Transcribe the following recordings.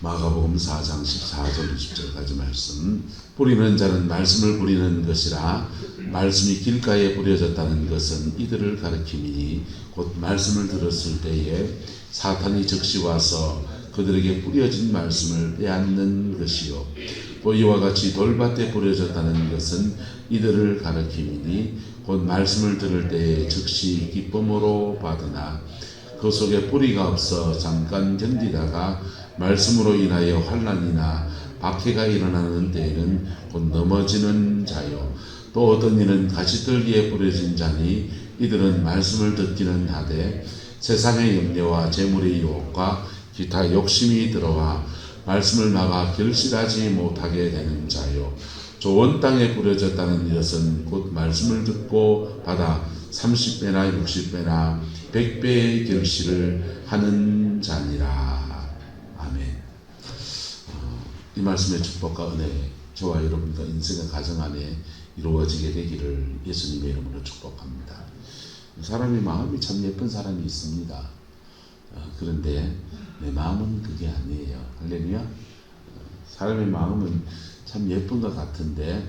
마가복음 4장 14절 20절까지 말씀. 뿌리는 자는 말씀을 뿌리는 것이라. 말씀이 길가에 뿌려졌다는 것은 이들을 가리킴이니 곧 말씀을 들었을 때에 사탄이 즉시 와서 그들에게 뿌려진 말씀을 빼앗는 것이요, 또 이와 같이 돌밭에 뿌려졌다는 것은 이들을 가리킴이니 곧 말씀을 들을 때에 즉시 기쁨으로 받으나 그 속에 뿌리가 없어 잠깐 견디다가 말씀으로 인하여 환난이나 박해가 일어나는 때에는 곧 넘어지는 자요, 또 어떤 이는 가시떨기에 뿌려진 자니 이들은 말씀을 듣기는 하되 세상의 염려와 재물의 유혹과 기타 욕심이 들어와 말씀을 막아 결실하지 못하게 되는 자요, 좋은 땅에 뿌려졌다는 것은 곧 말씀을 듣고 받아 30배나 60배나 100배의 결실을 하는 자니라. 아멘. 이 말씀의 축복과 은혜 저와 여러분과 인생의 가정 안에 이루어지게 되기를 예수님의 이름으로 축복합니다. 사람의 마음이 참 예쁜 사람이 있습니다. 그런데 내 마음은 그게 아니에요. 할렐루야. 사람의 마음은 참 예쁜 것 같은데,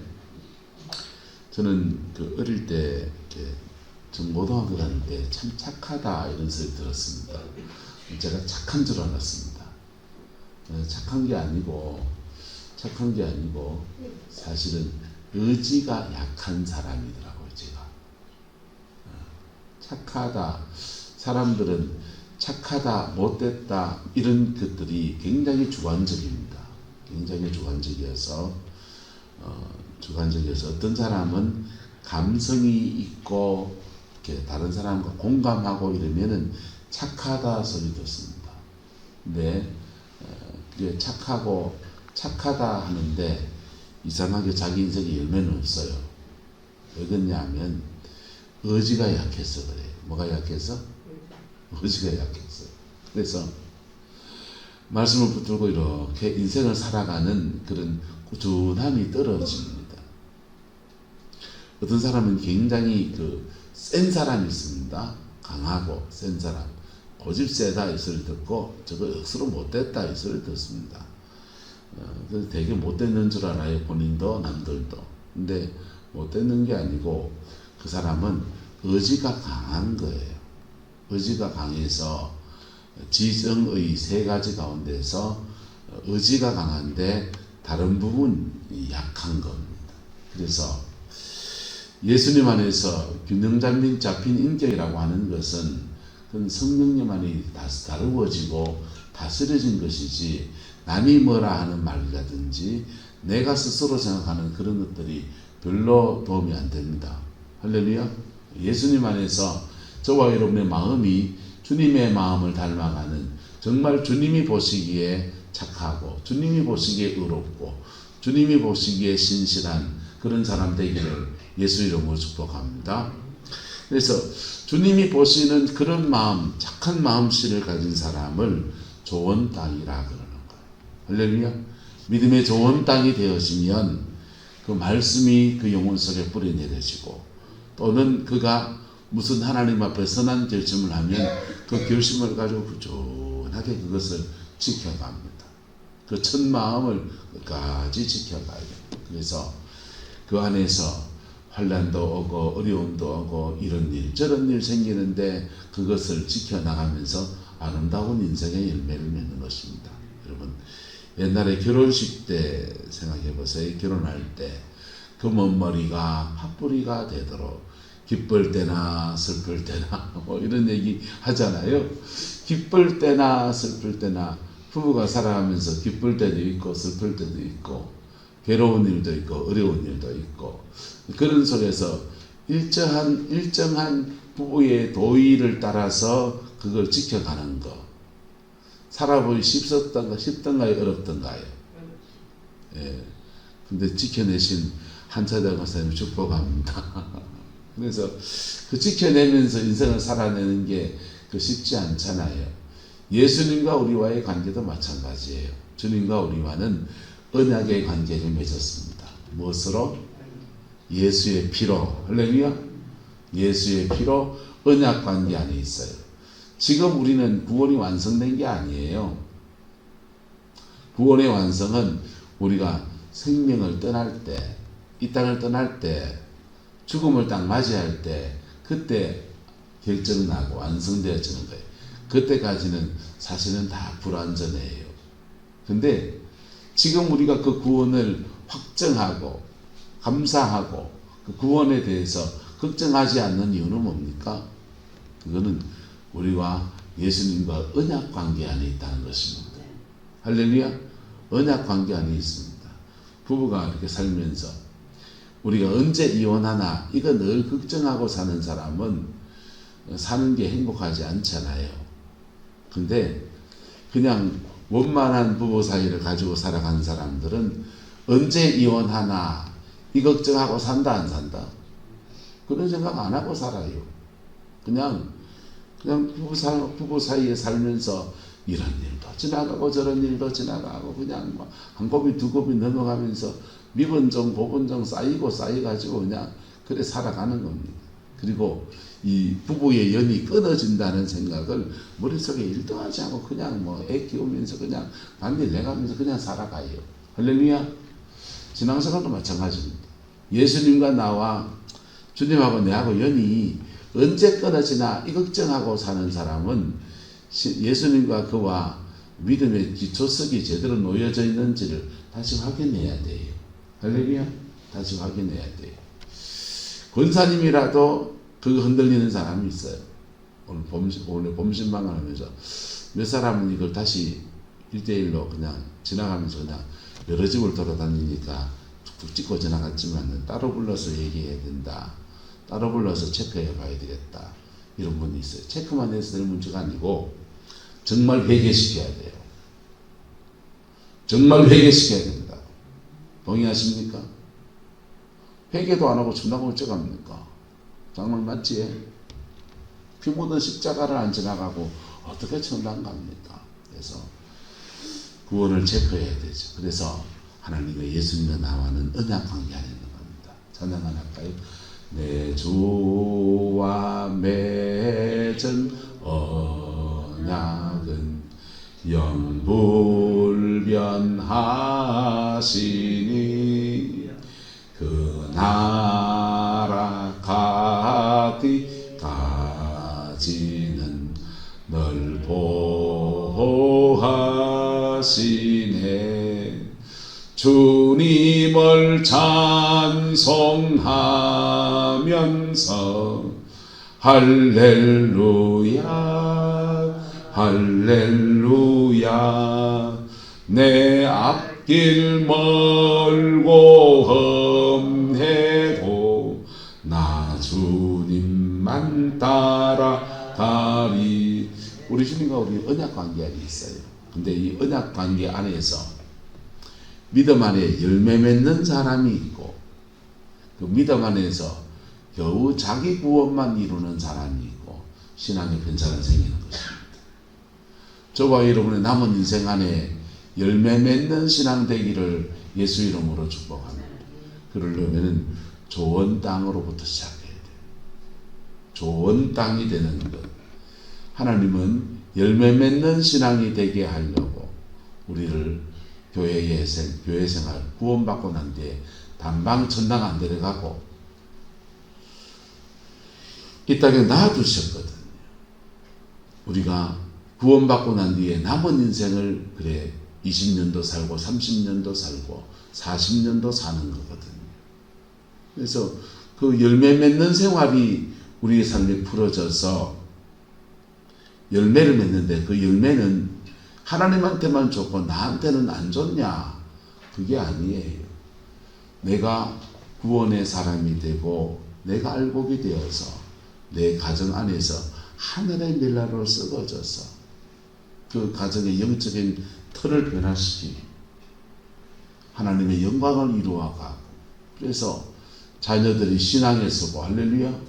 저는 어릴 때 전 고등학교 다닐 때 참 착하다 이런 소리 들었습니다. 제가 착한 줄 알았습니다. 착한 게 아니고 사실은 의지가 약한 사람이더라고요. 제가 착하다, 사람들은 착하다, 못됐다 이런 것들이 굉장히 주관적입니다. 굉장히 주관적이어서 어떤 사람은 감성이 있고 이렇게 다른 사람과 공감하고 이러면은 착하다 소리 듣습니다. 근데 그게 착하다 하는데 이상하게 자기 인생에 열매는 없어요. 왜 그러냐면 의지가 약해서 그래요. 뭐가 약해서? 의지가 약해서. 그래서 말씀을 붙들고 이렇게 인생을 살아가는 그런 꾸준함이 떨어집니다. 어떤 사람은 굉장히 센 사람이 있습니다. 강하고 센 사람. 고집 세다 이 소리 듣고 저거 억수로 못됐다 이 소리 듣습니다. 그래서 되게 못됐는 줄 알아요. 본인도 남들도. 근데 못됐는 게 아니고 그 사람은 의지가 강한 거예요. 의지가 강해서 지성의 세 가지 가운데서 의지가 강한데 다른 부분이 약한 겁니다. 그래서 예수님 안에서 균형 잡힌 인격이라고 하는 것은 그건 성령님 안에 다루어지고 다스려진 것이지, 남이 뭐라 하는 말이라든지 내가 스스로 생각하는 그런 것들이 별로 도움이 안 됩니다. 할렐루야. 예수님 안에서 저와 여러분의 마음이 주님의 마음을 닮아가는, 정말 주님이 보시기에 착하고 주님이 보시기에 의롭고 주님이 보시기에 신실한 그런 사람 되기를 예수 이름으로 축복합니다. 그래서 주님이 보시는 그런 마음, 착한 마음씨를 가진 사람을 좋은 땅이라 그러는 거예요. 할렐루야. 믿음의 좋은 땅이 되어지면 그 말씀이 그 영혼 속에 뿌리내려지고, 또는 그가 무슨 하나님 앞에 선한 결심을 하면 그 결심을 가지고 꾸준하게 그것을 지켜갑니다. 그 첫 마음을 끝까지 지켜가야 돼요. 그래서 그 안에서 환난도 오고 어려움도 오고 이런 일 저런 일 생기는데 그것을 지켜나가면서 아름다운 인생의 열매를 맺는 것입니다. 여러분, 옛날에 결혼식 때 생각해 보세요. 결혼할 때 그 먼머리가 팥뿌리가 되도록, 기쁠 때나 슬플 때나 뭐 이런 얘기 하잖아요. 기쁠 때나 슬플 때나, 부부가 살아가면서 기쁠 때도 있고 슬플 때도 있고 괴로운 일도 있고 어려운 일도 있고, 그런 속에서 일정한 부부의 도의를 따라서 그걸 지켜가는 거, 살아보기 쉽던가요 어렵던가요? 예. 근데 지켜내신 한차대 박사님 축복합니다. 그래서 그 지켜내면서 인생을 살아내는 게 쉽지 않잖아요. 예수님과 우리와의 관계도 마찬가지예요. 주님과 우리와는 언약의 관계를 맺었습니다. 무엇으로? 예수의 피로. 할렐루야. 예수의 피로 언약 관계 안에 있어요. 지금 우리는 구원이 완성된 게 아니에요. 구원의 완성은 우리가 생명을 떠날 때, 이 땅을 떠날 때, 죽음을 딱 맞이할 때, 그때 결정나고 완성되어지는 거예요. 그때까지는 사실은 다 불완전해요. 근데 지금 우리가 그 구원을 확정하고 감사하고 그 구원에 대해서 걱정하지 않는 이유는 뭡니까? 그거는 우리와 예수님과 언약 관계 안에 있다는 것입니다. 할렐루야. 언약 관계 안에 있습니다. 부부가 이렇게 살면서 우리가 언제 이혼하나 이거 늘 걱정하고 사는 사람은 사는 게 행복하지 않잖아요. 근데 그냥 원만한 부부 사이를 가지고 살아가는 사람들은 언제 이혼하나 이 걱정하고 산다 안 산다? 그런 생각 안 하고 살아요. 그냥 부부 사이에 살면서 이런 일도 지나가고 저런 일도 지나가고 그냥 한 곱이 두 곱이 넘어가면서 미분정 고분정 쌓여가지고 그냥 그래 살아가는 겁니다. 그리고 이 부부의 연이 끊어진다는 생각을 머릿속에 일도 하지 않고 그냥 애 키우면서 그냥 반일 내가면서 그냥 살아가요. 할렐루야. 신앙생활도 마찬가지입니다. 예수님과 나와 주님하고 내하고 연이 언제 끊어지나 이 걱정하고 사는 사람은 예수님과 그와 믿음의 기초석이 제대로 놓여져 있는지를 다시 확인해야 돼요. 할렐루야. 다시 확인해야 돼요. 권사님이라도 그거 흔들리는 사람이 있어요. 오늘 범신방을 하면서 몇 사람은 이걸 다시 1대1로 그냥 지나가면서 그냥 여러 집을 돌아다니니까 툭툭 찍고 지나갔지만 따로 불러서 얘기해야 된다. 따로 불러서 체크해 봐야 되겠다. 이런 분이 있어요. 체크만 해서 될 문제가 아니고 정말 회개시켜야 돼요. 정말 회개시켜야 된다. 동의하십니까? 회개도 안 하고 천당을 어쩌갑니까? 정말 맞지? 피 묻은 십자가를 안 지나가고 어떻게 천당 갑니까? 그래서 구원을 체크해야 되죠. 그래서 하나님의 예수님과 나와는 언약 관계 안에 있는 겁니다. 찬양 하나 할까요? 내 주와 맺은 언약은 영불변하시니 그 나라 가기까지는 널 보호하시네. 주님을 찬송하면서 할렐루야 할렐루야 내 앞길 멀고 험해도 나 주님만 따라가리. 우리 주님과 우리 언약 관계 안에 있어요. 근데 이 언약 관계 안에서 믿음 안에 열매 맺는 사람이 있고 그 믿음 안에서 겨우 자기 구원만 이루는 사람이 있고 신앙의 편차가 생기는 것입니다. 저와 여러분의 남은 인생 안에 열매 맺는 신앙 되기를 예수 이름으로 축복합니다. 그러려면 좋은 땅으로부터 시작해야 돼요. 좋은 땅이 되는 것. 하나님은 열매 맺는 신앙이 되게 하려고 우리를 교회 생활 구원받고 난 뒤에 단방 천당 안 데려가고 이 땅에 놔두셨거든요. 우리가 구원받고 난 뒤에 남은 인생을 그래 20년도 살고 30년도 살고 40년도 사는 거거든요. 그래서 그 열매 맺는 생활이 우리의 삶에 풀어져서 열매를 맺는데 그 열매는 하나님한테만 좋고 나한테는 안 좋냐? 그게 아니에요. 내가 구원의 사람이 되고 내가 알복이 되어서 내 가정 안에서 하늘의 밀라로 썩어져서 그 가정의 영적인 틀을 변화시키고 하나님의 영광을 이루어가고 그래서 자녀들이 신앙에 서고 할렐루야.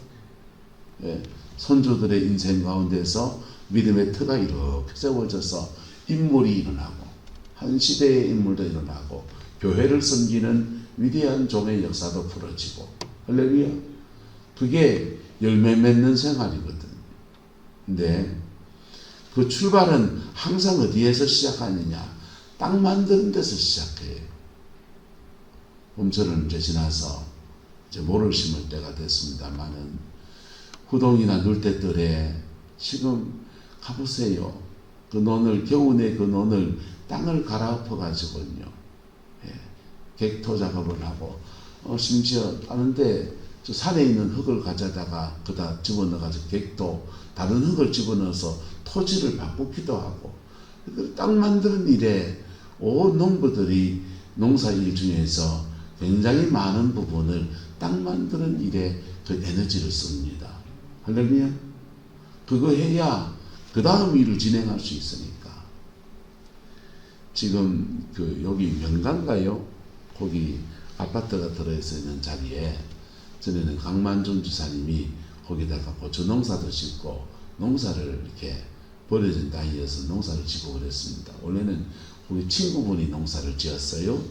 예, 선조들의 인생 가운데서 믿음의 터가 이렇게 세워져서 인물이 일어나고 한 시대의 인물도 일어나고 교회를 섬기는 위대한 종의 역사도 풀어지고 할렐루야. 그게 열매 맺는 생활이거든. 근데 그 출발은 항상 어디에서 시작하느냐? 땅 만드는 데서 시작해요. 봄철은 이제 지나서 이제 모를 심을 때가 됐습니다만은 후동이나 눌대뜰에 지금 가보세요. 그 논을 겨우내 그 논을 땅을 갈아엎어 가지고요. 예, 객토 작업을 하고 심지어 다른데 저 산에 있는 흙을 가져다가 그다 집어넣어가지고 객토 다른 흙을 집어넣어서 토지를 바꾸기도 하고 땅 만드는 일에 온 농부들이 농사일 중에서 굉장히 많은 부분을 땅 만드는 일에 그 에너지를 씁니다. 할렐루야. 그거 해야 그 다음 일을 진행할 수 있으니까. 지금 그 여기 명강가요? 거기 아파트가 들어서 있는 자리에 전에는 강만종 지사님이 거기다가 고추 농사도 짓고 농사를 이렇게 버려진 땅이어서 농사를 짓고 그랬습니다. 원래는 우리 친구분이 농사를 지었어요.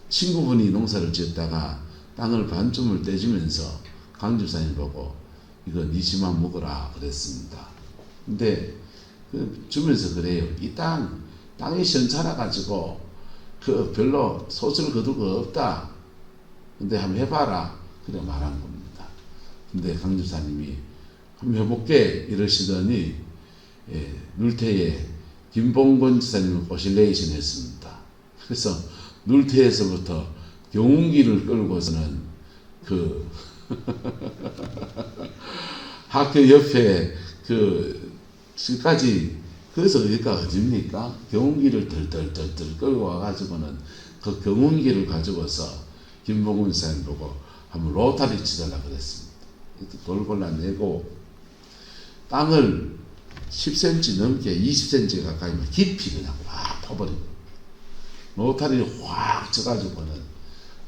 친구분이 농사를 지었다가 땅을 반쯤을 떼주면서 강 집사님 보고 이거 네 집만 먹어라 그랬습니다. 근데 그 주면서 그래요. 이 땅이 시원찮아 가지고 그 별로 소질 거둘 거 없다. 근데 한번 해봐라. 그래 말한 겁니다. 근데 강 집사님이 한번 해볼게 이러시더니 눌태에 김봉건 지사님을 꼬실레이션 했습니다. 그래서 눌태에서부터 경운기를 끌고서는 그 학교 옆에 그 지금까지 그래서 어디가 어딥니까? 경운기를 덜덜덜덜 끌고 와가지고는 그 경운기를 가지고서 김봉근 지사님 보고 한번 로타리 치달라 그랬습니다. 돌골라 내고 땅을 10cm 넘게 20cm 가까이 깊이 그냥 확 퍼버립니다. 로타리를 확 쳐가지고는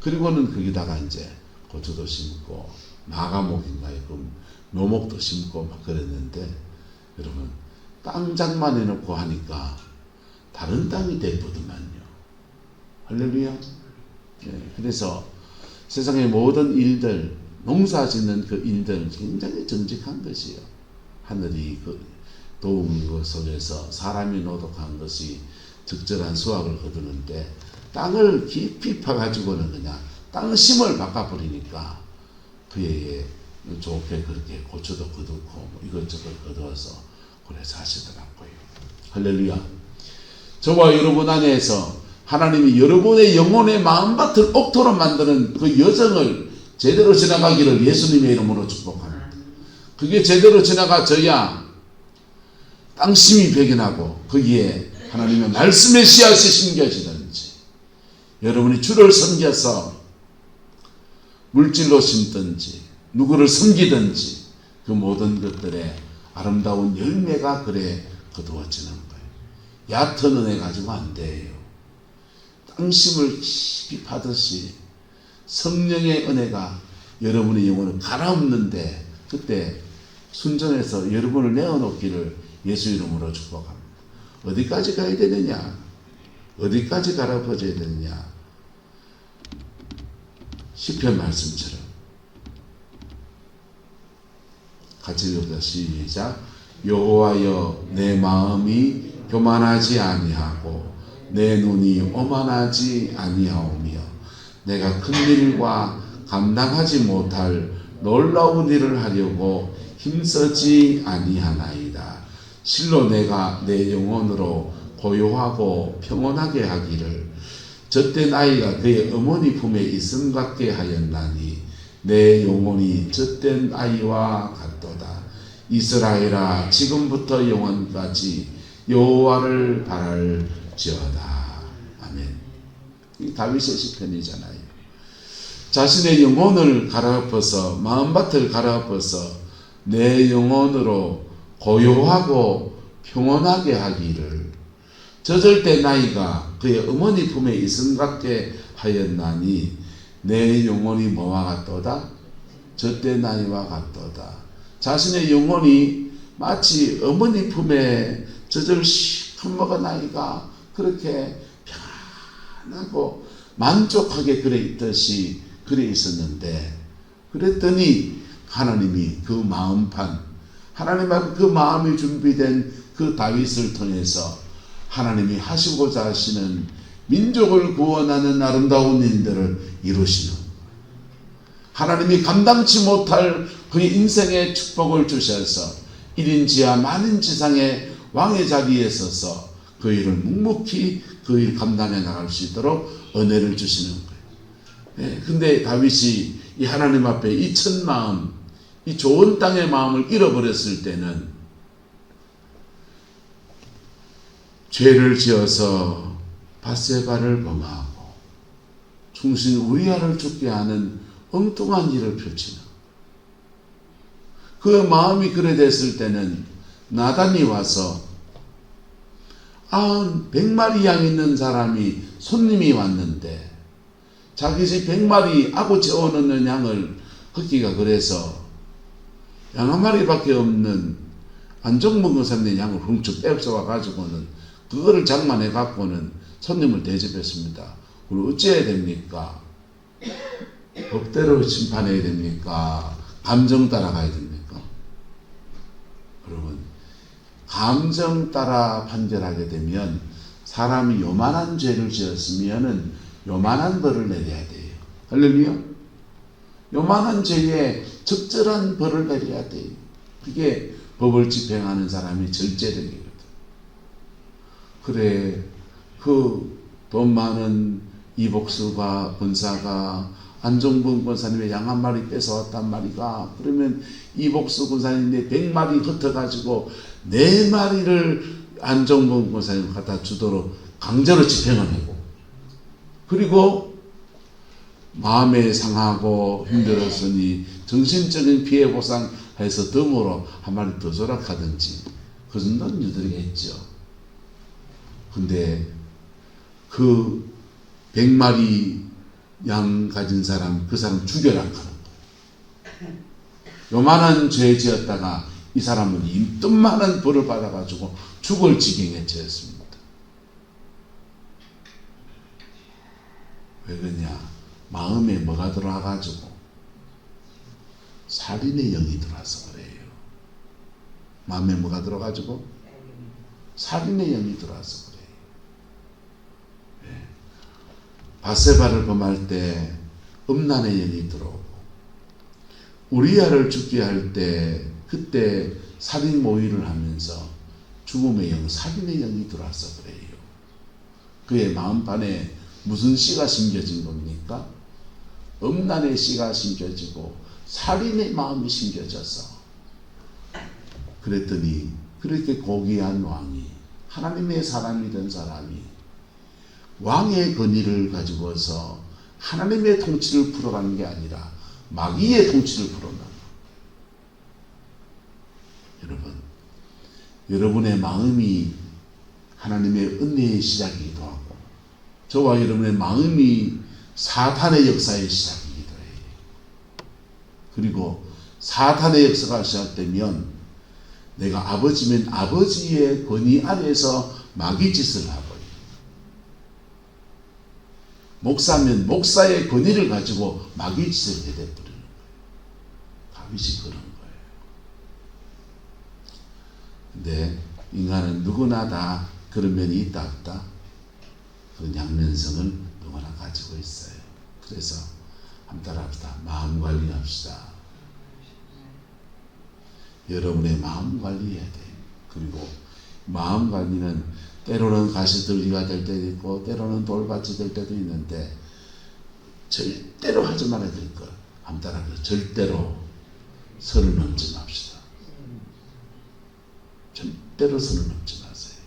그리고는 거기다가 이제 고추도 심고 마가목인가요? 그럼 묘목도 심고 막 그랬는데 여러분 땅장만 해놓고 하니까 다른 땅이 되거든요. 할렐루야. 예, 그래서 세상의 모든 일들 농사 짓는 그 일들 굉장히 정직한 것이요. 하늘이 그 도움 그 속에서 사람이 노력한 것이 적절한 수확을 거두는데 땅을 깊이 파가지고는 그냥 땅 심을 바꿔버리니까 그에 좋게 그렇게 고추도 거두고 뭐 이것저것 거두어서 그래 사시더라고요. 할렐루야. 저와 여러분 안에서 하나님이 여러분의 영혼의 마음밭을 옥토로 만드는 그 여정을 제대로 지나가기를 예수님의 이름으로 축복합니다. 그게 제대로 지나가져야 땅심이 배긴하고 거기에 하나님의 말씀의 씨앗이 심겨지든지 여러분이 주를 섬겨서 물질로 심든지 누구를 섬기든지 그 모든 것들에 아름다운 열매가 그래 거두어지는 거예요. 얕은 은혜 가지고 안 돼요. 땅심을 깊이 파듯이 성령의 은혜가 여러분의 영혼을 갈아엎는데 그때 순전해서 여러분을 내어놓기를 예수 이름으로 축복합니다. 어디까지 가야 되느냐? 어디까지 갈아엎어져야 되느냐? 시편 말씀처럼 같이 읽자. 시작. 여호와여 내 마음이 교만하지 아니하고 내 눈이 오만하지 아니하오며 내가 큰 일과 감당하지 못할 놀라운 일을 하려고 힘쓰지 아니하나이다. 실로 내가 내 영혼으로 고요하고 평온하게 하기를 젖된 아이가 그의 어머니 품에 있음 같게 하였나니 내 영혼이 젖된 아이와 같도다. 이스라엘아 지금부터 영원까지 여호와를 바랄지어다. 아멘. 이 다윗의 시편이잖아요. 자신의 영혼을 갈아엎어서 마음밭을 갈아엎어서 내 영혼으로 고요하고 평온하게 하기를 젖을 나이가 그의 어머니 품에 있음 같게 하였나니 내 영혼이 뭐와 같도다? 젖된 나이와 같도다. 자신의 영혼이 마치 어머니 품에 젖을 시큼 먹은 아이가 그렇게 편하고 만족하게 그래 있듯이 그래 있었는데 그랬더니 하나님이 그 마음판 하나님 앞에 그 마음이 준비된 그 다윗을 통해서 하나님이 하시고자 하시는 민족을 구원하는 아름다운 일들을 이루시는, 하나님이 감당치 못할 그의 인생의 축복을 주셔서 1인 지하 만인 지상의 왕의 자리에 서서 그 일을 묵묵히 그 일 감당해 나갈 수 있도록 은혜를 주시는 거예요. 근데 다윗이 이 하나님 앞에 이 첫 마음, 이 좋은 땅의 마음을 잃어버렸을 때는 죄를 지어서 밧세바를 범하고 충신 우리아를 죽게 하는 엉뚱한 일을 펼치는, 그 마음이 그래 됐을 때는 나단이 와서 100마리 양 있는 사람이 손님이 왔는데 자기 집 100마리 아구 재워놓는 양을 흑기가 그래서 양 한 마리밖에 없는 안정문 권사님의 양을 훔쳐 뺏어와 가지고는 그거를 장만해 갖고는 손님을 대접했습니다. 그럼 어찌해야 됩니까? 법대로 심판해야 됩니까? 감정 따라가야 됩니까? 여러분, 감정 따라 판결하게 되면 사람이 요만한 죄를 지었으면은 요만한 벌을 내려야 돼요. 할렐루야? 요만한 죄에 적절한 벌을 내려야 돼요. 그게 법을 집행하는 사람이 절제력이거든. 그래, 그 돈 많은 이복수가 권사가 안정분 권사님의 양 한 마리 뺏어왔단 말이가, 그러면 이복수 권사님의 100마리 흩어가지고 4마리를 안정분 권사님 갖다 주도록 강제로 집행을 하고, 그리고 마음에 상하고 힘들었으니 정신적인 피해 보상해서 덤으로 한 마리 더 조락하든지 그 정도는 유도리겠죠. 근데 그 100마리 양 가진 사람, 그 사람 죽여라 하는 거예요. 요만한 죄 지었다가 이 사람은 임뜻 많은 벌을 받아가지고 죽을 지경에 처했습니다. 왜 그러냐? 마음에 뭐가 들어와가지고 살인의 영이 들어와서 그래요. 마음에 뭐가 들어가지고 살인의 영이 들어와서 그래요. 밧세바를 범할 때 음란의 영이 들어오고, 우리아를 죽게 할 때 그때 살인 모의를 하면서 죽음의 영, 살인의 영이 들어와서 그래요. 그의 마음판에 무슨 씨가 심겨진 겁니까? 음란의 씨가 심겨지고 살인의 마음이 심겨져서, 그랬더니 그렇게 고귀한 왕이, 하나님의 사람이 된 사람이 왕의 권위를 가지고서 하나님의 통치를 풀어가는 게 아니라 마귀의 통치를 풀어나가. 여러분, 여러분의 마음이 하나님의 은혜의 시작이기도 하고, 저와 여러분의 마음이 사탄의 역사의 시작이기도 해요. 그리고 사탄의 역사가 시작되면 내가 아버지면 아버지의 권위 아래에서 마귀 짓을 하고, 목사면 목사의 권위를 가지고 마귀 짓을 해대버리는 거예요. 다윗이 그런 거예요. 근데 인간은 누구나 다 그런 면이 있다 없다? 그런 양면성을 누구나 가지고 있어요. 그래서 한번 따라합시다. 마음 관리합시다. 여러분의 마음 관리해야 돼요. 그리고 마음 관리는 때로는 가시들기가 될 때도 있고 때로는 돌밭이 될 때도 있는데 절대로 하지 말아야 될 것. 한번 따라합시다. 절대로 선을 넘지 맙시다. 절대로 선을 넘지 마세요.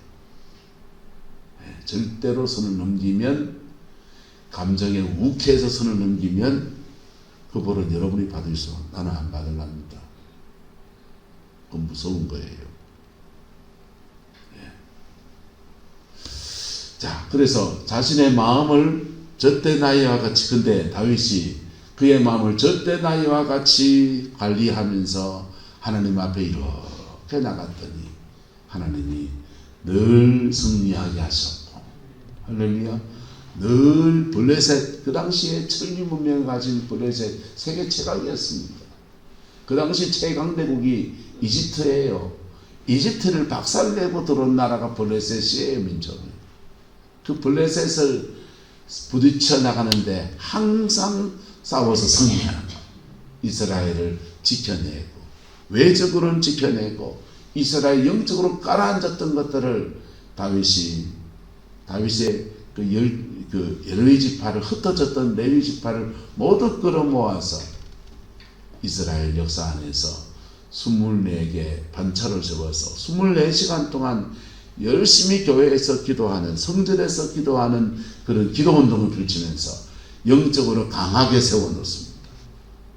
네, 절대로 선을 넘기면, 감정에 욱해서 선을 넘기면 그 벌은 여러분이 받을 수, 나는 안 받으랍니다. 그건 무서운 거예요. 자, 그래서 자신의 마음을 젖대 나이와 같이, 근데 다윗이 그의 마음을 젖대 나이와 같이 관리하면서 하나님 앞에 이렇게 나갔더니 하나님이 늘 승리하게 하셨고, 할렐루야, 늘 블레셋, 그 당시에 천리 문명을 가진 블레셋 세계 최강이었습니다. 그 당시 최강대국이 이집트예요. 이집트를 박살내고 들어온 나라가 블레셋이에요. 민족은. 그 블레셋을 부딪혀 나가는데 항상 싸워서 승리하는 거. 이스라엘을 지켜내고 외적으로는 지켜내고 이스라엘 영적으로 깔아앉았던 것들을 다윗의 그 여러 지파를 흩어졌던 레위 지파를 모두 끌어모아서 이스라엘 역사 안에서 24개 반차를 세워서 24시간 동안 열심히 교회에서 기도하는, 성전에서 기도하는 그런 기도운동을 펼치면서 영적으로 강하게 세워놓습니다.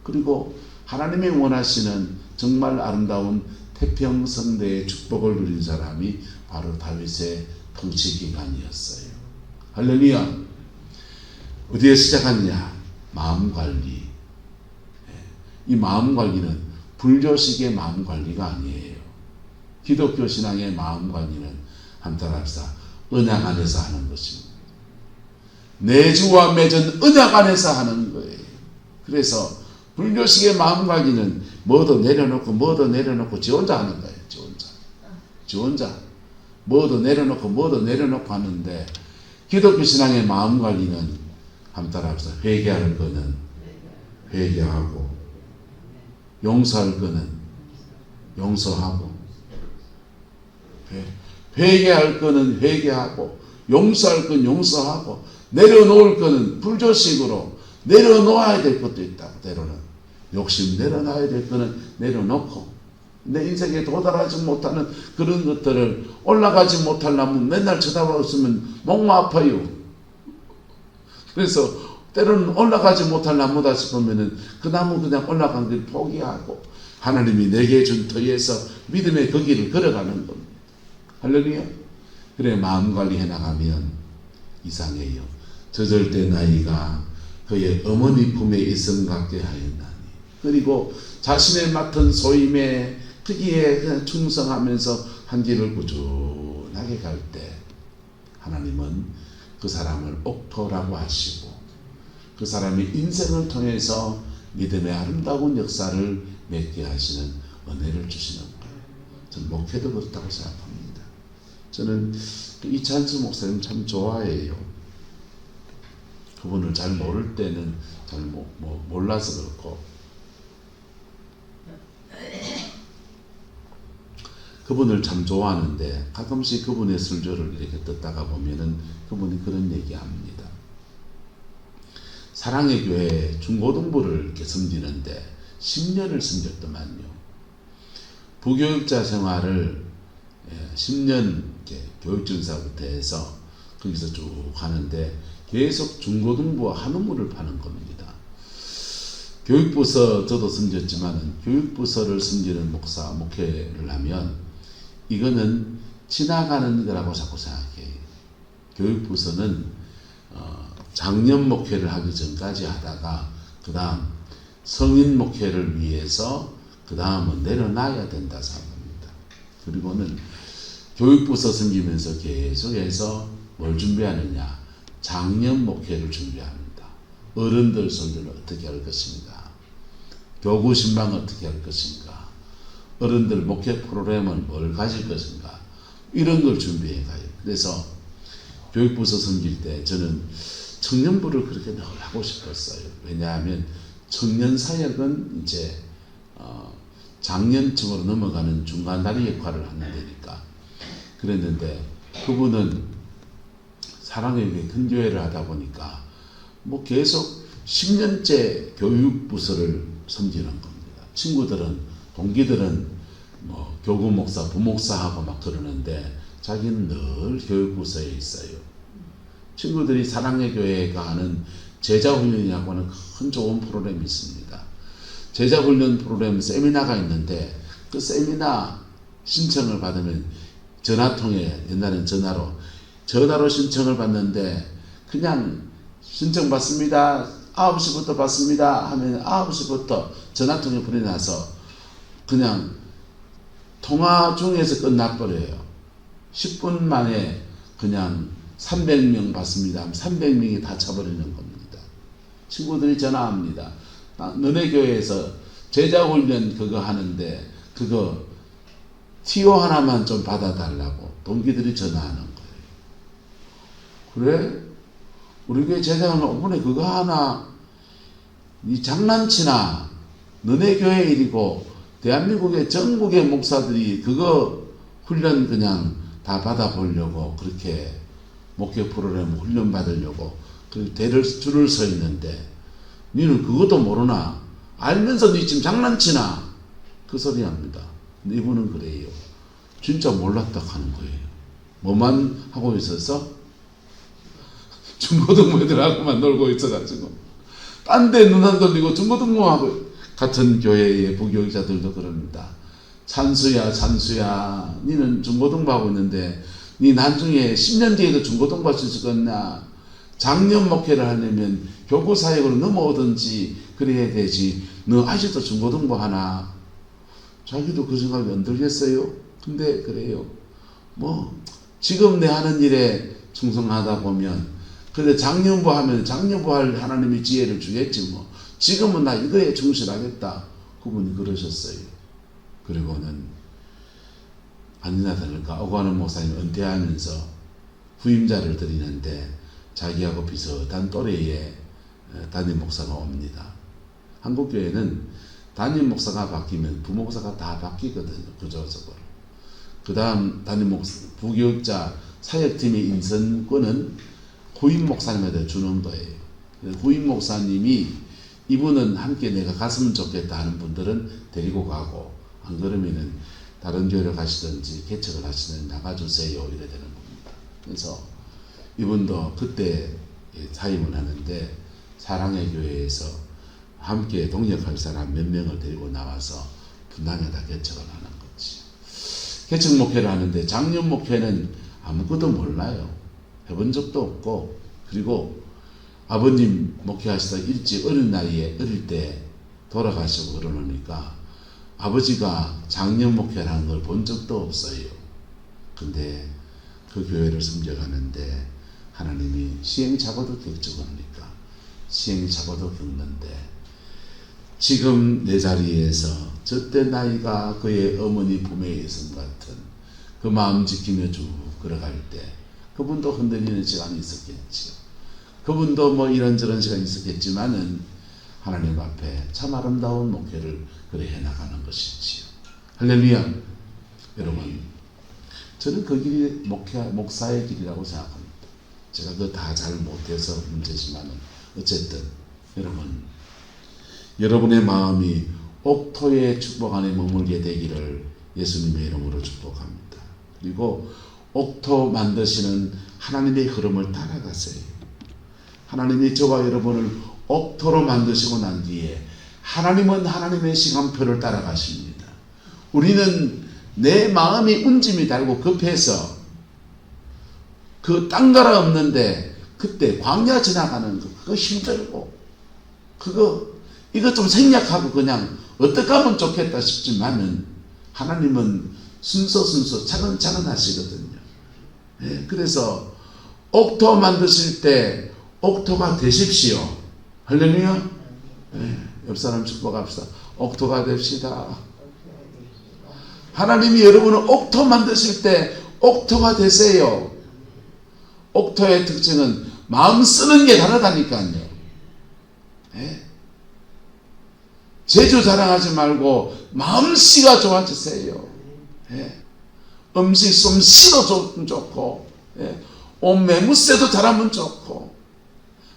그리고 하나님이 원하시는 정말 아름다운 태평성대의 축복을 누린 사람이 바로 다윗의 통치기간이었어요. 할렐루야. 어디에 시작하느냐? 마음관리. 이 마음관리는 불교식의 마음관리가 아니에요. 기독교 신앙의 마음관리는 한타랍사 언약 안에서 하는 것입니다. 내주와 맺은 언약 안에서 하는 거예요. 그래서 불교식의 마음관리는 뭐도 내려놓고 지 혼자 하는 거예요. 지 혼자 뭐도 내려놓고 하는데 기독교 신앙의 마음관리는 한타랍사 회개할 거는 회개하고 용서할 거는 용서하고 회개할 거는 회개하고 용서할 건 용서하고 내려놓을 거는 불조식으로 내려놓아야 될 것도 있다고. 때로는 욕심 내려놔야 될 거는 내려놓고 내 인생에 도달하지 못하는 그런 것들을 올라가지 못할 나무 맨날 쳐다보고 있으면 목마 아파요. 그래서 때로는 올라가지 못할 나무다 싶으면은 그 나무 그냥 올라간 길 포기하고 하나님이 내게 준 터에서 믿음의 그 길을 걸어가는 겁니다. 할렐루야. 그래 마음 관리해 나가면 이상해요. 젖을 때 나이가 그의 어머니 품에 있음 같게 하였나니. 그리고 자신의 맡은 소임에 크기에 그냥 충성하면서 한 길을 꾸준하게 갈 때 하나님은 그 사람을 옥토라고 하시고 그 사람의 인생을 통해서 믿음의 아름다운 역사를 맺게 하시는 은혜를 주시는 거예요. 저는 목회도 그렇다고 생각합니다. 저는 이찬수 목사님 참 좋아해요. 그분을 잘 모를 때는 잘 몰라서 그렇고 그분을 참 좋아하는데 가끔씩 그분의 설교를 이렇게 듣다가 보면은 그분이 그런 얘기합니다. 사랑의 교회 중고등부를 이렇게 섬기는데 10년을 섬겼더만요. 부교육자 생활을 10년 교육전사부터 해서 거기서 쭉 하는데 계속 중고등부와 한우물을 파는 겁니다. 교육부서 저도 섬겼지만 교육부서를 섬기는 목회를 하면 이거는 지나가는 거라고 자꾸 생각해요. 교육부서는 장년 목회를 하기 전까지 하다가 그 다음 성인 목회를 위해서 그 다음은 내려놔야 된다 생각합니다. 그리고는 교육부서 섬기면서 계속해서 뭘 준비하느냐? 장년 목회를 준비합니다. 어른들 설교를 어떻게 할 것인가? 교구 신방 어떻게 할 것인가? 어른들 목회 프로그램은 뭘 가질 것인가? 이런 걸 준비해 가요. 그래서 교육부서 섬길 때 저는 청년부를 그렇게 늘 하고 싶었어요. 왜냐하면 청년 사역은 이제 장년층으로 넘어가는 중간다리 역할을 하는 데니까. 그랬는데 그분은 사랑의 교회 큰 교회를 하다 보니까 뭐 계속 10년째 교육부서를 섬기는 겁니다. 친구들은 동기들은 뭐 교구 목사, 부목사하고 막 그러는데 자기는 늘 교육부서에 있어요. 친구들이 사랑의 교회가 하는 제자훈련이라고 하는 큰 좋은 프로그램이 있습니다. 제자훈련 프로그램 세미나가 있는데 그 세미나 신청을 받으면 전화통에 옛날엔 전화로 신청을 받는데 그냥 신청 받습니다. 9시부터 받습니다 하면 9시부터 전화통에 불이 나서 그냥 통화 중에서 끝나버려요. 10분 만에 그냥 300명 받습니다 하면 300명이 다 차버리는 겁니다. 친구들이 전화합니다. 너네 교회에서 제자훈련 그거 하는데 그거 티오 하나만 좀 받아달라고 동기들이 전화하는 거예요. 그래? 우리 교회 제자는 오분에 그거 하나 니 장난치나? 너네 교회 일이고 대한민국의 전국의 목사들이 그거 훈련 그냥 다 받아보려고 그렇게 목회 프로그램 훈련 받으려고 그 줄을 서 있는데 니는 그것도 모르나? 알면서 니 지금 장난치나? 그 소리 합니다. 근데 이분은 그래요. 진짜 몰랐다 하는 거예요. 뭐만 하고 있어서? 중고등부 애들하고만 놀고 있어가지고 딴 데 눈 안 돌리고 중고등부하고 같은 교회의 부교육자들도 그럽니다. 찬수야 찬수야 니는 중고등부 하고 있는데 니 나중에 10년 뒤에도 중고등부 할 수 있을 거냐? 장년 목회를 하려면 교구 사역으로 넘어오든지 그래야 되지. 너 아직도 중고등부 하나? 자기도 그 생각이 안 들겠어요? 근데 그래요. 뭐 지금 내 하는 일에 충성하다 보면 근데 장년부 하면 장년부 할 하나님이 지혜를 주겠지 뭐. 지금은 나 이거에 충실하겠다. 그분이 그러셨어요. 그리고는 아니나 다를까 오관원 목사님 은퇴하면서 후임자를 드리는데 자기하고 비슷한 또래의 담임 목사가 옵니다. 한국교회는 담임 목사가 바뀌면 부목사가 다 바뀌거든요. 구조적으로. 그 다음 담임 목사, 부교육자 사역팀의 인선권은 후임 목사님한테 주는 거예요. 후임 목사님이 이분은 함께 내가 갔으면 좋겠다 하는 분들은 데리고 가고 안 그러면은 다른 교회를 가시든지 개척을 하시든지 나가주세요 이래 되는 겁니다. 그래서 이분도 그때 사임을 하는데 사랑의 교회에서 함께 동역할 사람 몇 명을 데리고 나와서 분당에다 개척을 하는 거지. 개척 목회를 하는데 작년 목회는 아무것도 몰라요. 해본 적도 없고 그리고 아버님 목회하시다 일찍 어린 나이에 어릴 때 돌아가시고 그러니까 아버지가 작년 목회를 하는 걸 본 적도 없어요. 근데 그 교회를 섬겨가는데 하나님이 시행착오도 겪으니까 시행착오도 겪는데 지금 내 자리에서 저때 나이가 그의 어머니 품에 있은 같은 그 마음 지키며 쭉 걸어갈 때 그분도 흔들리는 시간이 있었겠지요. 그분도 뭐 이런저런 시간이 있었겠지만은 하나님 앞에 참 아름다운 목회를 그래 해나가는 것이지요. 할렐루야. 여러분 저는 그 길이 목사의 길이라고 생각합니다. 제가 그거 다 잘 못해서 문제지만은 어쨌든 여러분의 마음이 옥토의 축복 안에 머물게 되기를 예수님의 이름으로 축복합니다. 그리고 옥토 만드시는 하나님의 흐름을 따라가세요. 하나님이 저와 여러분을 옥토로 만드시고 난 뒤에 하나님은 하나님의 시간표를 따라가십니다. 우리는 내 마음이 운짐이 달고 급해서 그 땅가라 없는데 그때 광야 지나가는 거 그거 힘들고 이거 좀 생략하고 그냥 어떻게 하면 좋겠다 싶지만은 하나님은 순서 차근차근 하시거든요. 네, 그래서 옥토 만드실 때 옥토가 되십시오. 할렐루야. 네, 옆 사람 축복합시다. 옥토가 됩시다. 하나님이 여러분을 옥토 만드실 때 옥토가 되세요. 옥토의 특징은 마음 쓰는 게 다르다니까요. 네? 재주 자랑하지 말고 마음씨가 좋아지세요. 네? 음식 솜씨도 좋고 옷 매무새도 잘하면 좋고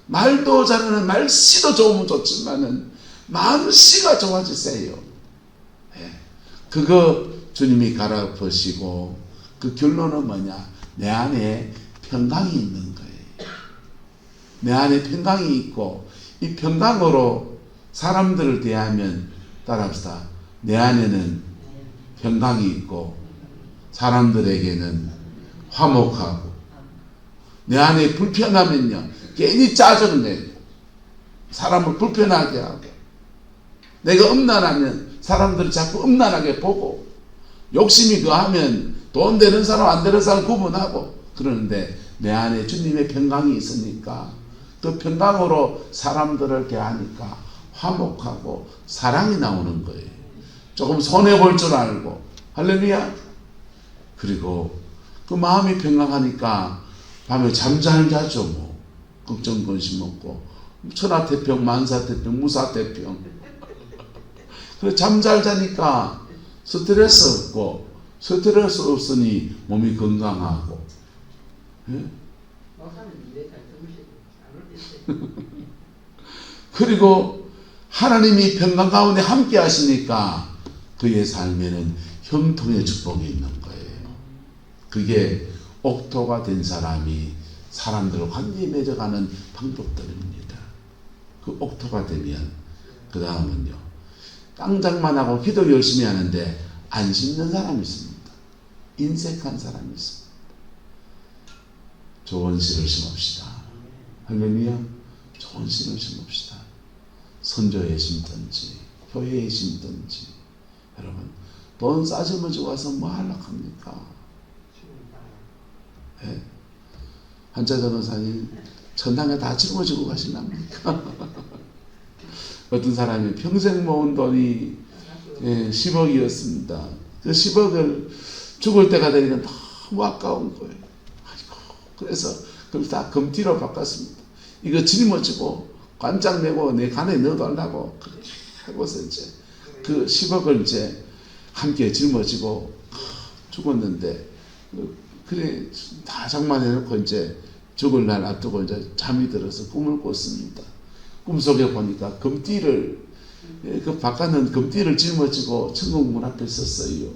말도 잘하는 말씨도 좋으면 좋지만은 마음씨가 좋아지세요. 그거 주님이 갈아엎으시고 그 결론은 뭐냐? 내 안에 평강이 있는 거예요. 내 안에 평강이 있고 이 평강으로 사람들을 대하면 따라합시다. 내 안에는 평강이 있고 사람들에게는 화목하고 내 안에 불편하면요 괜히 짜증내고 사람을 불편하게 하고 내가 음란하면 사람들을 자꾸 음란하게 보고 욕심이 그하면 돈 되는 사람 안 되는 사람 구분하고 그러는데 내 안에 주님의 평강이 있으니까 그 평강으로 사람들을 대하니까 화목하고 사랑이 나오는 거예요. 조금 손해볼 줄 알고 할렐루야. 그리고 그 마음이 평강하니까 밤에 잠 잘 자죠. 뭐 걱정 근심 없고 천하태평 만사태평 무사태평. 그래 잠 잘 자니까 스트레스 없고 스트레스 없으니 몸이 건강하고. 예? 그리고 하나님이 평강 가운데 함께 하시니까 그의 삶에는 형통의 축복이 있는 거예요. 그게 옥토가 된 사람이 사람들과 관계에 맺어가는 방법들입니다. 그 옥토가 되면 그 다음은요. 깡장만 하고 기도 열심히 하는데 안 심는 사람이 있습니다. 인색한 사람이 있습니다. 좋은 씨를 심읍시다. 할렐루야. 좋은 씨를 심읍시다. 선조에 심든지 교회에 심든지. 여러분 돈 싸지면서 와서 뭐 하려고 합니까? 네? 한자 변호사님 천당에 다 짊어지고 가시랍니까? 어떤 사람이 평생 모은 돈이 10억이었습니다. 그 10억을 죽을 때가 되니까 너무 아까운 거예요. 아이고, 그래서 그걸 다 금띠로 바꿨습니다. 이거 짊어지고 관짝 내고 내 간에 넣어달라고 그렇게 하고서 이제 그 10억을 이제 함께 짊어지고 죽었는데 그래 다 장만해놓고 이제 죽을 날 앞두고 이제 잠이 들어서 꿈을 꿨습니다. 꿈속에 보니까 금띠를 그 바깥은 금띠를 짊어지고 천국 문 앞에 섰어요.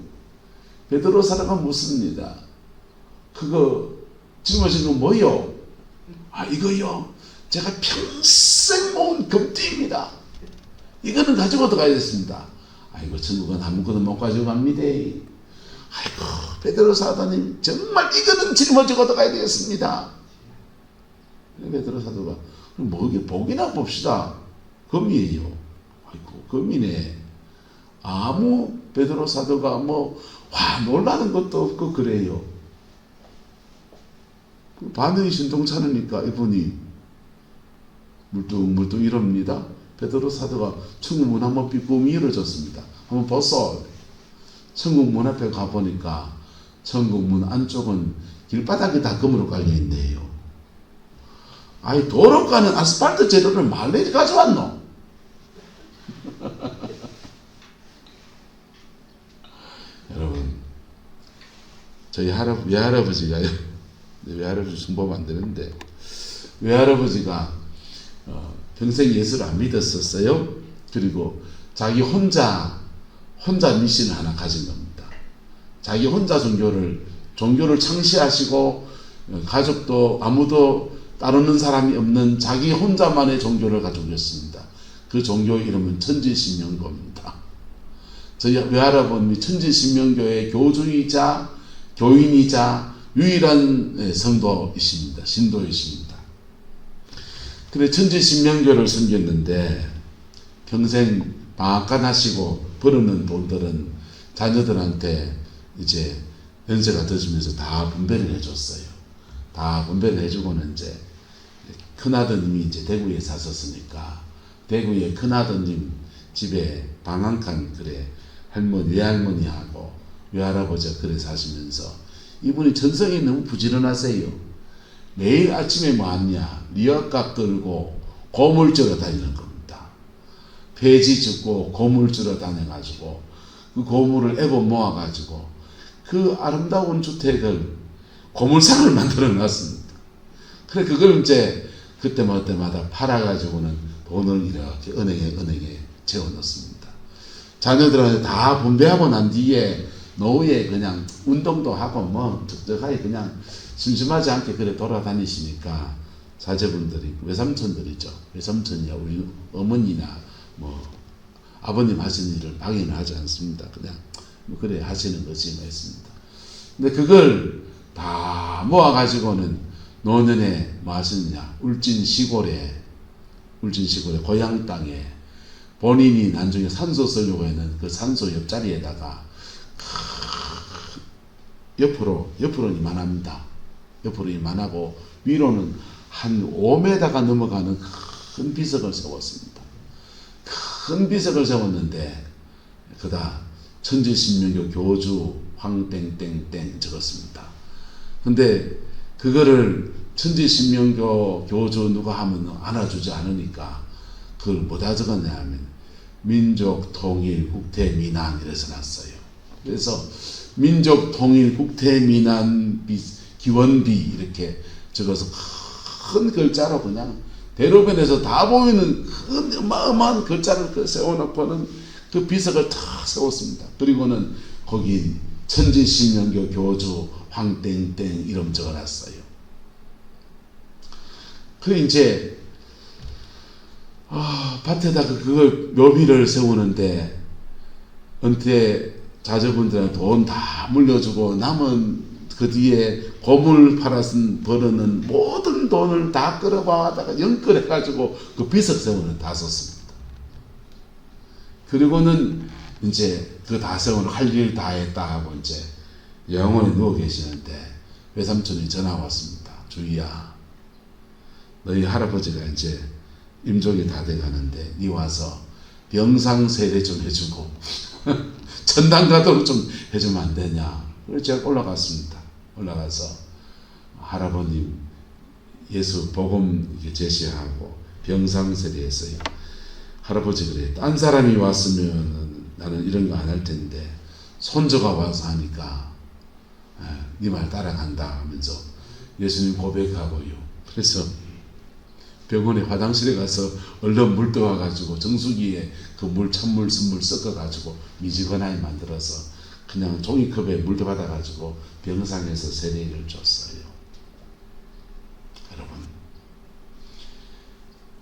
베드로 사도가 묻습니다. 그거 짊어진 건 뭐요? 아 이거요. 제가 평생 모은 금띠입니다. 이거는 가지고도 가야 됐습니다. 아이고 천국은 아무것도 못 가지고 갑니다. 아이고 베드로 사도님 정말 이거는 짊어지고도 가야 되겠습니다. 베드로 사도가 뭐게 복이나 봅시다. 금이에요. 아이고 금이네. 아무 베드로 사도가 뭐 와 놀라는 것도 없고 그래요. 반응이 신통찮으니까 이분이 물뚱물뚱 이럽니다. 베드로 사도가 천국 문 한번 삐꿈 열어줬습니다. 한번 보소. 천국 문 앞에 가보니까 천국 문 안쪽은 길바닥이 다 금으로 깔려있네요. 아이 도로가는 아스팔트 재료를 말레이 가져왔노? 여러분 저희 외할아버지가요. 외할아버지 승보면 안 되는데 외할아버지가 평생 예수를 안 믿었었어요. 그리고 자기 혼자 미신을 하나 가진 겁니다. 자기 혼자 종교를 창시하시고 가족도 아무도 따르는 사람이 없는 자기 혼자만의 종교를 가지고 있습니다. 그 종교 이름은 천지신명교입니다. 저희 외할아버님이 천지신명교의 교주이자 교인이자 유일한 성도이십니다. 신도이십니다. 그래 천지신명교를 섬겼는데 평생 방앗간 하시고 벌어놓은 돈들은 자녀들한테 이제 연세가 늦으면서 다 분배를 해줬어요. 다 분배를 해주고는 이제 큰아드님이 이제 대구에 사셨으니까 대구에 큰아드님 집에 방 한 칸 그래 외할머니하고 외할아버지가 그래 사시면서 이분이 전성이 너무 부지런하세요. 매일 아침에 뭐 하냐 리어값 들고 고물주러 다니는 겁니다. 폐지 줍고 고물주러 다녀가지고 그 고물을 애고 모아가지고 그 아름다운 주택을 고물상을 만들어 놨습니다. 그래 그걸 이제 그때마다 팔아가지고는 돈을 이렇게 은행에 재워 넣습니다. 자녀들한테 다 분배하고 난 뒤에 노후에 그냥 운동도 하고 뭐 적적하게 그냥 심심하지 않게 그래 돌아다니시니까 자제분들이 외삼촌들이죠. 외삼촌이야 우리 어머니나 뭐 아버님 하시는 일을 방해는 하지 않습니다. 그냥 뭐 그래 하시는 것이 있습니다. 근데 그걸 다 모아가지고는 노년에 뭐 하시느냐 울진 시골에 고향 땅에 본인이 나중에 산소 쓰려고 했는 그 산소 옆자리에다가 옆으로 이만합니다. 옆으로 이만하고 위로는 한 5m가 넘어가는 큰 비석을 세웠습니다. 큰 비석을 세웠는데 그다 천지신명교 교주 황땡땡땡 적었습니다. 근데 그거를 천지신명교 교주 누가 하면 알아주지 않으니까 그걸 뭐다 적었냐 하면 민족 통일 국태 민안 이래서 놨어요. 그래서 민족 통일 국태 민안 기원비 이렇게 적어서 큰 글자로 그냥 대로변에서 다 보이는 큰 어마어마한 글자를 세워놓고는 그 비석을 탁 세웠습니다. 그리고는 거기 천지신명교 교주 황땡땡 이름 적어놨어요. 그 이제 밭에다가 그걸 묘비를 세우는데 은퇴 자제분들은 돈 다 물려주고 남은 그 뒤에 고물 팔아서 벌어는 모든 돈을 다 끌어봐다가 연끌해가지고 그 비석 세우는 다 썼습니다. 그리고는 이제 그 다 세우는 할 일 다 했다 하고 이제 영원히 누워 계시는데 외삼촌이 전화 왔습니다. 주희야, 너희 할아버지가 이제 임종이 다 돼가는데 니 와서 병상 세례 좀 해주고 전당 가도록 좀 해주면 안 되냐. 그래서 제가 올라갔습니다. 올라가서 할아버님 예수 복음 제시하고 병상 세례했어요. 할아버지 그래, 딴 사람이 왔으면 나는 이런 거 안 할 텐데 손주가 와서 하니까 네 말 따라간다 하면서 예수님 고백하고요. 그래서 병원에 화장실에 가서 얼른 물 떠와가지고 정수기에 그 물 찬물 순물 섞어가지고 미지근하게 만들어서 그냥 종이컵에 물 받아가지고 병상에서 세례를 줬어요. 여러분,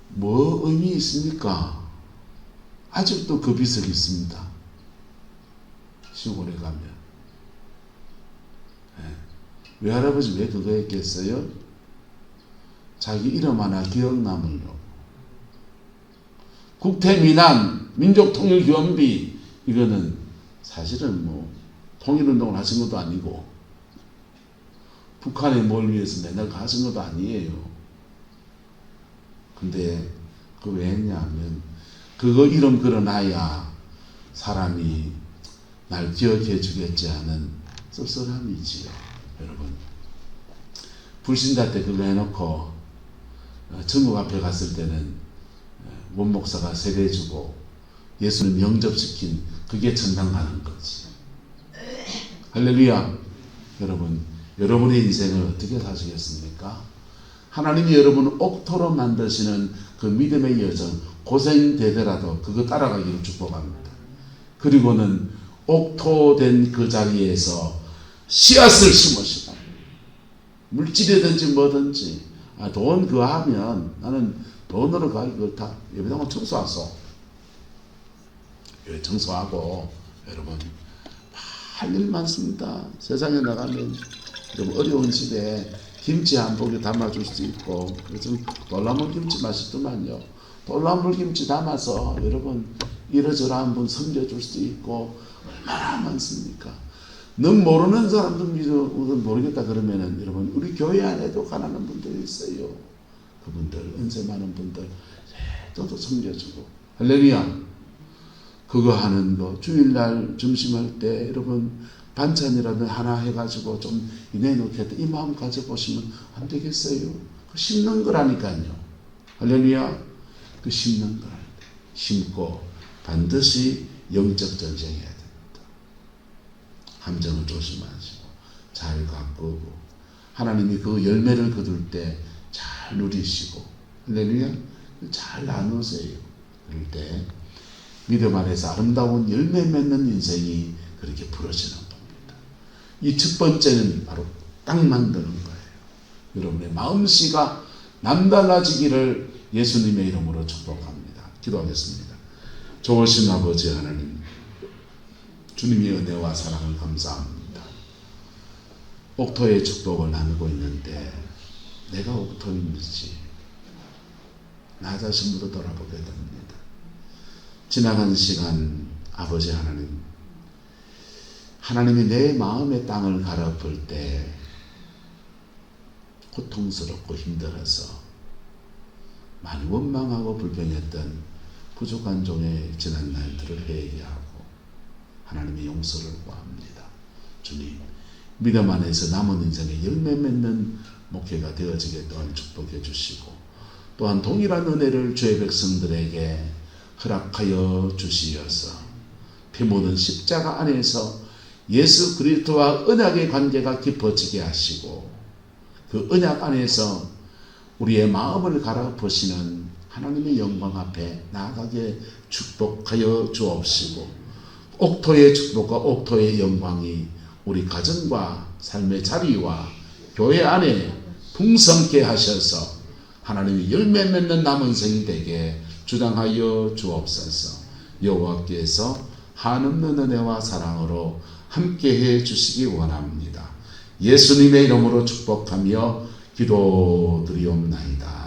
뭐 의미 있습니까? 아직도 그 비석이 있습니다. 시골에 가면. 외할아버지 왜 그거 했겠어요? 자기 이름 하나 기억나물로. 국태민안, 민족통일기원비, 이거는 사실은 뭐 통일운동을 하신 것도 아니고 북한의 뭘 위해서 맨날 하신 것도 아니에요. 근데 그 왜 했냐면 그거 이름 걸어놔야 사람이 날 기억해 주겠지 하는 씁쓸함이지요. 여러분, 불신자 때 그거 해놓고 천국 앞에 갔을 때는 원목사가 세례해주고 예수를 영접시킨 그게 천당 가는 거지. 할렐루야. 여러분, 여러분의 인생을 어떻게 사시겠습니까? 하나님이 여러분을 옥토로 만드시는 그 믿음의 여정, 고생되더라도 그거 따라가기를 축복합니다. 그리고는 옥토된 그 자리에서 씨앗을 심으시라. 물질이든지 뭐든지. 돈 그거 하면 나는 돈으로 가기 그렇다. 예배당은 청소하소. 왜 청소하고 여러분 할 일 많습니다. 세상에 나가면 여러분 어려운 시대에 김치 한 포기 담아줄 수 있고 요즘 돌나물 김치 맛있더만요. 돌나물 김치 담아서 여러분 이러저러 한번 섬겨줄 수 있고 얼마나 많습니까? 넌 모르는 사람들 모르겠다 그러면은 여러분 우리 교회 안에도 가난한 분들이 있어요. 그분들 은세 많은 분들 저도 섬겨주고 할렐루야. 그거 하는 거 주일날 점심할 때 여러분 반찬이라도 하나 해가지고 좀 내놓겠다 이 마음 가져보시면 안 되겠어요? 그 심는 거라니까요. 할렐루야. 그 심는 걸 심고 반드시 영적 전쟁해야 됩니다. 함정을 조심하시고 잘 가꾸고 하나님이 그 열매를 거둘 때 잘 누리시고 할렐루야. 잘 나누세요. 그럴 때 믿음 안에서 아름다운 열매 맺는 인생이 그렇게 부러지는 겁니다. 이 첫 번째는 바로 딱 만드는 거예요. 여러분의 마음씨가 남달라지기를 예수님의 이름으로 축복합니다. 기도하겠습니다. 좋으신 아버지 하나님, 주님의 은혜와 사랑을 감사합니다. 옥토의 축복을 나누고 있는데 내가 옥토인지 나 자신부터 돌아보게 됩니다. 지나간 시간 아버지 하나님, 하나님이 내 마음의 땅을 갈아엎을 때 고통스럽고 힘들어서 많이 원망하고 불평했던 부족한 종의 지난 날들을 회개하고 하나님의 용서를 구합니다. 주님, 믿음 안에서 남은 인생의 열매 맺는 목회가 되어지게 또한 축복해 주시고, 또한 동일한 은혜를 주의 백성들에게 허락하여 주시어서 피 묻은 십자가 안에서 예수 그리스도와 언약의 관계가 깊어지게 하시고, 그 언약 안에서 우리의 마음을 갈아엎으시는 하나님의 영광 앞에 나아가게 축복하여 주옵시고, 옥토의 축복과 옥토의 영광이 우리 가정과 삶의 자리와 교회 안에 풍성케 하셔서 하나님의 열매 맺는 남은 생이 되게 주장하여 주옵소서. 여호와께서 한없는 은혜와 사랑으로 함께해 주시기 원합니다. 예수님의 이름으로 축복하며 기도드리옵나이다.